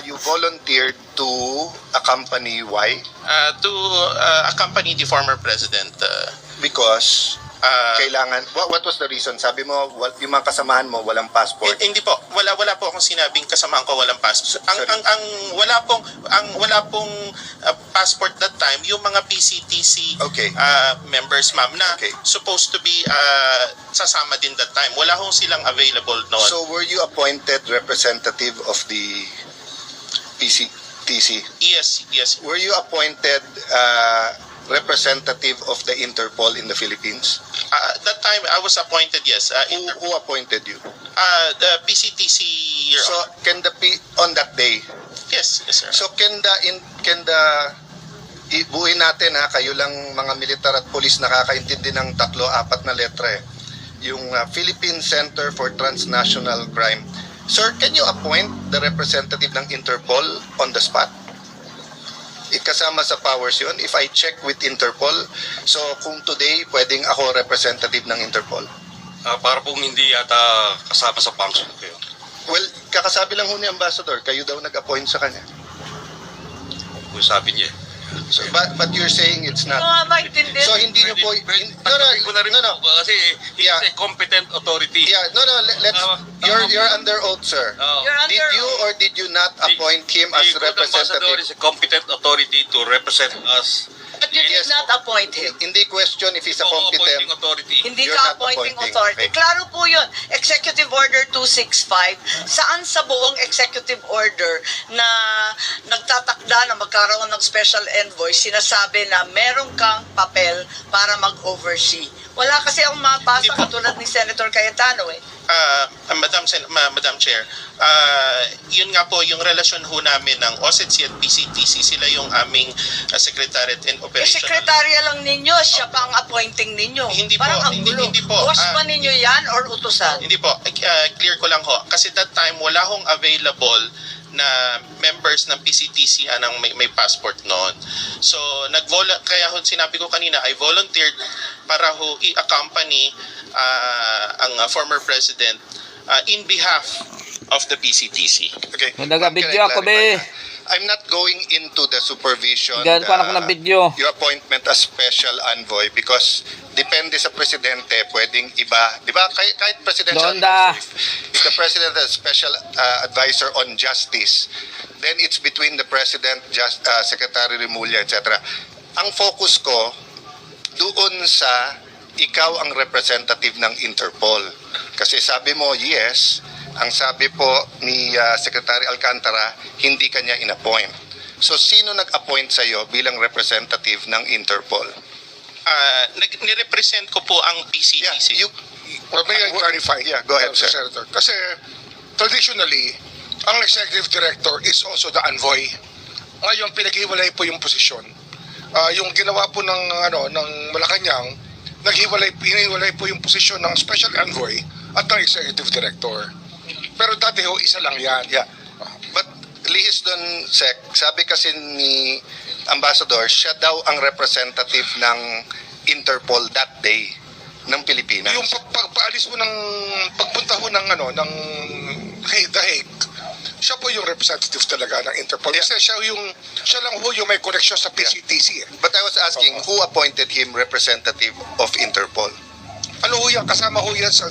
you volunteered to accompany why? To accompany the former president. Because kailangan, what was the reason? Sabi mo, yung mga kasamahan mo walang passport. Hindi po, wala po akong sinabing kasamahan ko walang passport. Wala pong passport that time yung mga PCTC Okay. members, ma'am, na Okay. supposed to be sasama din that time. Wala hong silang available noon. So were you appointed representative of the PCTC? Yes. Were you appointed representative of the Interpol in the Philippines? That time I was appointed, yes. Who appointed you? The PCTC, Your So Honor. can the on that day? Yes, sir. So can the ibuin natin ha, kayo lang mga militar at polis nakakaintindi ng 3-4 na letra eh. Yung Philippine Center for Transnational Crime. Sir, can you appoint the representative ng Interpol on the spot? Kasama sa powers yun. If I check with Interpol, so kung today pwedeng ako representative ng Interpol? Para pong hindi yata kasama sa function ko yun. Well, kakasabi lang ho ni Ambassador, kayo daw nag-appoint sa kanya. Kung sabi niya. So, but you're saying it's not. maintindihan. So hindi niyo po no. Kasi he is a competent authority. Yeah, no, let's you're under oath, sir. You're Did under you or did you not appoint him as The good ambassador representative? is a competent authority to represent us. But you did Yes. not appoint him. Hindi question if he's a Appointing competent. authority. Hindi You're ka not appointing appointing. authority. Okay. Klaro po yun. Executive Order 265. Saan sa buong executive order na nagtatakda na magkaroon ng special envoy, sinasabi na meron kang papel para mag-oversee. Wala kasi akong mapasa Hindi po. katulad ni Senator Cayetano eh. Madam Chair, yun nga po yung relasyon ho namin ng OSCE at PCTC, sila yung aming Secretariat and Eh, Operational. sekretarya lang ninyo, siya pa ang appointing ninyo. Hindi Parang po, ang hindi- gulo. hindi po. Boss ba ninyo yan or utusan? Hindi po, clear ko lang ho. Kasi that time, wala hong available na members ng PCTC anang may passport noon. So, kaya ho sinabi ko kanina, I volunteered para ho i-accompany ang former president in behalf of the PCTC. Okay. Nag-video ako, be. I'm not going into the supervision. Ganun pa ako ng video. Your appointment as special envoy because depende sa presidente, pwedeng iba. Di ba? Kahit presidential Donda. if the president has special advisor on justice, then it's between the president, Secretary Remulla, etc. Ang focus ko doon sa ikaw ang representative ng Interpol. Kasi sabi mo, yes, ang sabi po ni Secretary Alcantara, hindi kanya in-appoint. So, sino nag-appoint sa iyo bilang representative ng Interpol? Nirepresent ko po ang PCTC. Well, may I clarify? Yeah, go ahead, Mr. sir. Senator. Kasi traditionally, ang executive director is also the envoy. Ngayon, pinaghiwalay po yung posisyon. Yung ginawa po ng Malacanang, hiniwalay po yung posisyon ng special envoy at ng executive director. Pero dati ho, isa lang yan. Yeah. But lihis doon, Sec, sabi kasi ni Ambassador, siya daw ang representative ng Interpol that day ng Pilipinas. Yung pagpaalis mo pagpunta ho ng The Hague, siya po yung representative talaga ng Interpol. Yeah. Kasi siya lang ho yung may connection sa PCTC. But I was asking, who appointed him representative of Interpol? Ano ho yan? Kasama ho yan sa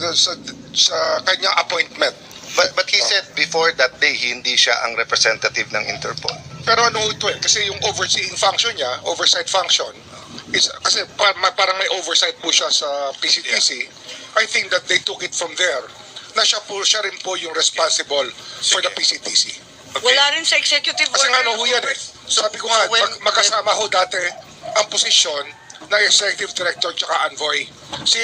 kanyang appointment. But he said before that day, hindi siya ang representative ng Interpol. Pero ano ho ito eh? Kasi yung overseeing function niya, oversight function, kasi parang may oversight po siya sa PCTC. I think that they took it from there na siya rin po yung responsible for the PCTC. Wala rin sa executive Kasi order. nga ano ho yan eh. Sabi ko nga, magkasama ho dati ang posisyon ng executive director tsaka envoy. Si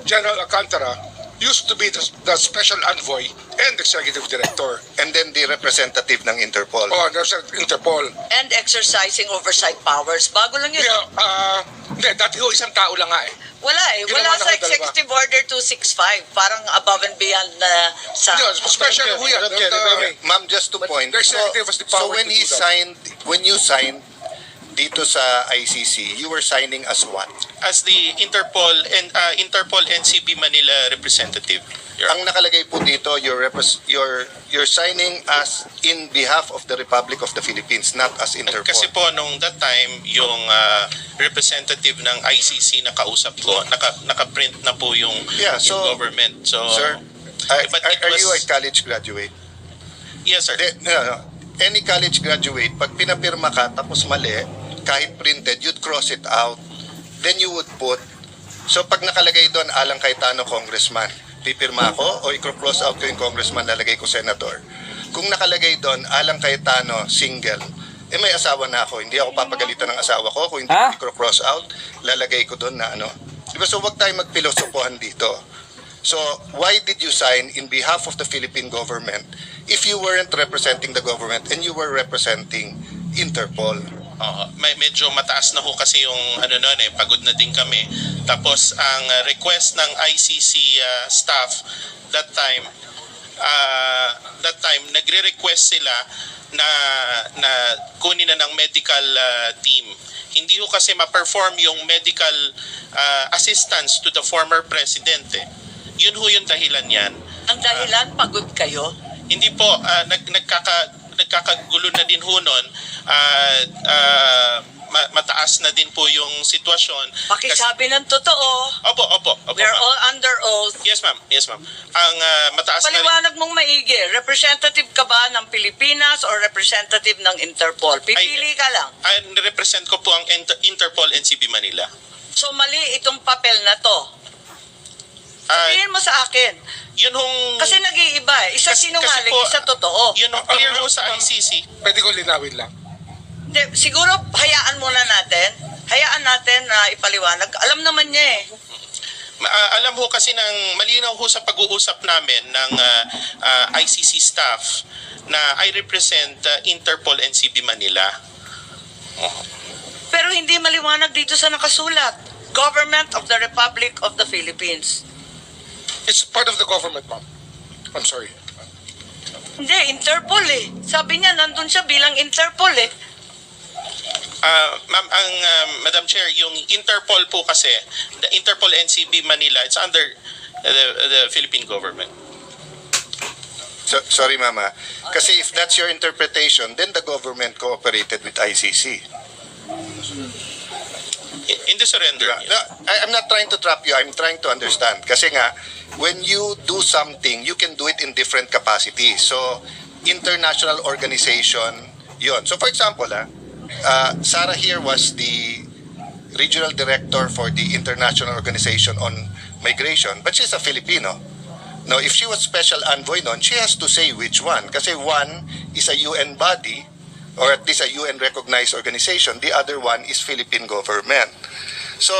General Alcantara used to be the special envoy and executive director. And then the representative ng Interpol. Oh, there's Interpol. And exercising oversight powers. Bago lang yun. Hindi, dati ho isang tao lang nga eh. Wala eh. Ginawa Wala na sa ho dalawa. Executive Order 265. Parang above and beyond na sa... Hindi, special ho yan. Ma'am, just to point. The executive has the power when to he do that. when you signed dito sa ICC, you were signing as what? As the Interpol NCB Manila representative. Ang nakalagay po dito, you're signing as in behalf of the Republic of the Philippines, not as Interpol. Kasi po nung that time, yung representative ng ICC na kausap ko, naka-print na po yung, Yeah, so, yung government. So, Sir, but it are you a was- college graduate? yes, sir. No. Any college graduate, pag pinapirma ka tapos mali, kahit printed, you'd cross it out. Then you would put, so pag nakalagay doon, Alang Cayetano, congressman, pipirma ako o i-cross out ko yung congressman, lalagay ko senator. Kung nakalagay doon, Alang Cayetano, single, may asawa na ako. Hindi ako papagalitan ng asawa ko. Kung hindi Ha? ko cross out, lalagay ko doon na ano. Diba? So wag tayo magpilosopohan dito. So why did you sign in behalf of the Philippine government if you weren't representing the government and you were representing Interpol? Medyo mataas na ho kasi yung ano noon pagod na din kami. Tapos ang request ng ICC staff that time nagre-request sila na kunin na ng medical team. Hindi ho kasi ma-perform yung medical assistance to the former president. Yun ho yung dahilan yan. Ang dahilan, pagod kayo? Hindi po, nagkakagulo na din ho nun. Mataas na din po yung sitwasyon. Pakisabi ng totoo. Opo. We're ma'am. all under oath. Yes, ma'am. Ang mataas na rin. Paliwanag mong maigi. Representative ka ba ng Pilipinas or representative ng Interpol? Pipili ka lang. Represent ko po ang Interpol NCB Manila. So mali itong papel na to. Ah, Sabihin mo sa akin. yun hong... Kasi nag-iiba eh. Isa Kasi sinungaling, po, isa totoo. Yun ang clear ho sa ICC. Pwede ko linawin lang. Hindi, siguro hayaan muna natin. Hayaan natin na ipaliwanag. Alam naman niya eh. Alam ho kasi ng malinaw ho sa pag-uusap namin ng ICC staff na I represent Interpol NCB Manila. Pero hindi maliwanag dito sa nakasulat. Government of the Republic of the Philippines. It's part of the government, ma'am. I'm sorry. Hindi, Interpol eh. Sabi niya, nandun siya bilang Interpol eh. Ma'am, Madam Chair, yung Interpol po kasi, the Interpol NCB Manila, it's under the Philippine government. So, sorry, Mama. Kasi if that's your interpretation, then the government cooperated with ICC. In the surrender. No, I'm not trying to trap you. I'm trying to understand. Kasi nga, when you do something, you can do it in different capacities. So, international organization, yun. So, for example, Sarah here was the regional director for the International Organization on Migration, but she's a Filipino. Now, if she was special envoy nun, she has to say which one. Kasi one is a UN body, or at least a UN-recognized organization. The other one is Philippine government. So,